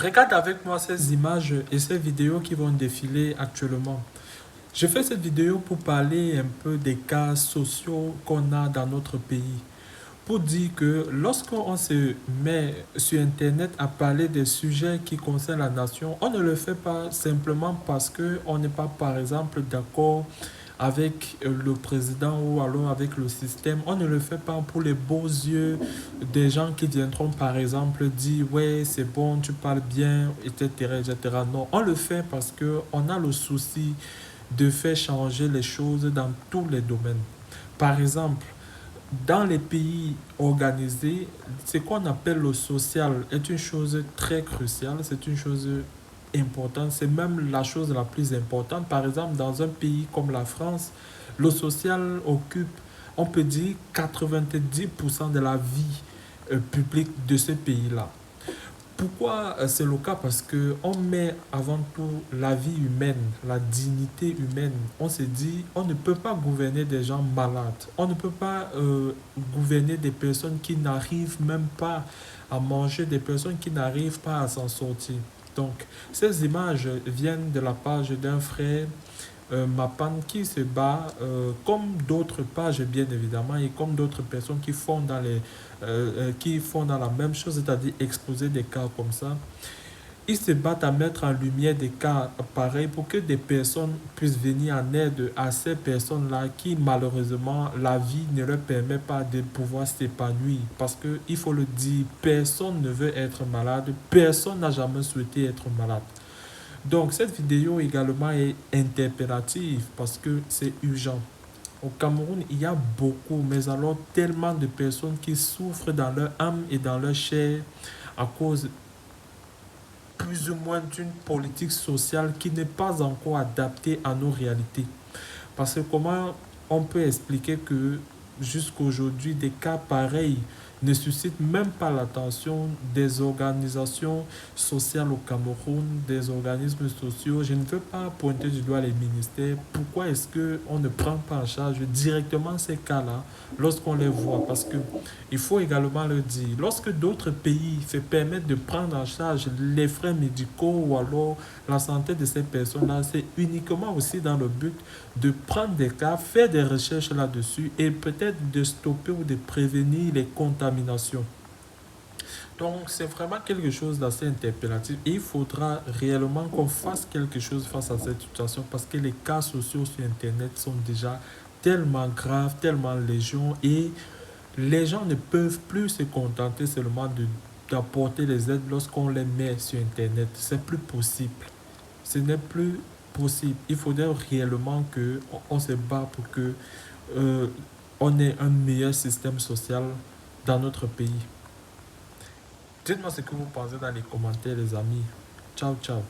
Regarde avec moi ces images et ces vidéos qui vont défiler actuellement. Je fais cette vidéo pour parler un peu des cas sociaux qu'on a dans notre pays. Pour dire que lorsqu'on se met sur Internet à parler des sujets qui concernent la nation, on ne le fait pas simplement parce qu'on n'est pas, par exemple, d'accord avec le président ou alors avec le système. On ne le fait pas pour les beaux yeux des gens qui viendront, par exemple, dire ouais, c'est bon, tu parles bien, etc., etc. Non, on le fait parce qu'on a le souci de faire changer les choses dans tous les domaines. Par exemple, dans les pays organisés, ce qu'on appelle le social est une chose très cruciale, c'est une chose importante, c'est même la chose la plus importante. Par exemple, dans un pays comme la France, le social occupe, on peut dire, 90% de la vie publique de ce pays-là. Pourquoi c'est le cas? Parce que on met avant tout la vie humaine, la dignité humaine. On se dit, on ne peut pas gouverner des gens malades. On ne peut pas gouverner des personnes qui n'arrivent même pas à manger, des personnes qui n'arrivent pas à s'en sortir. Donc, ces images viennent de la page d'un frère Mapan qui se bat comme d'autres pages bien évidemment et comme d'autres personnes qui font dans la même chose, c'est-à-dire exposer des cas comme ça. Ils se battent à mettre en lumière des cas pareils pour que des personnes puissent venir en aide à ces personnes-là qui malheureusement la vie ne leur permet pas de pouvoir s'épanouir. Parce que il faut le dire, personne ne veut être malade, personne n'a jamais souhaité être malade. Donc cette vidéo également est interpellative parce que c'est urgent. Au Cameroun, il y a beaucoup, mais alors tellement de personnes qui souffrent dans leur âme et dans leur chair à cause plus ou moins d'une politique sociale qui n'est pas encore adaptée à nos réalités. Parce que comment on peut expliquer que jusqu'aujourd'hui, des cas pareils ne suscitent même pas l'attention des organisations sociales au Cameroun, des organismes sociaux. Je ne veux pas pointer du doigt les ministères. Pourquoi est-ce qu'on ne prend pas en charge directement ces cas-là lorsqu'on les voit? Parce que il faut également le dire, lorsque d'autres pays se permettent de prendre en charge les frais médicaux ou alors la santé de ces personnes-là, c'est uniquement aussi dans le but de prendre des cas, faire des recherches là-dessus et peut-être de stopper ou de prévenir les contaminations. Donc, c'est vraiment quelque chose d'assez interpellatif et il faudra réellement qu'on fasse quelque chose face à cette situation parce que les cas sociaux sur Internet sont déjà tellement graves, tellement légion et les gens ne peuvent plus se contenter seulement d'apporter les aides lorsqu'on les met sur Internet. C'est plus possible. Ce n'est plus possible. Il faudrait réellement que on se bat pour que euh, on ait un meilleur système social dans notre pays. Dites-moi ce que vous pensez dans les commentaires, les amis. Ciao, ciao.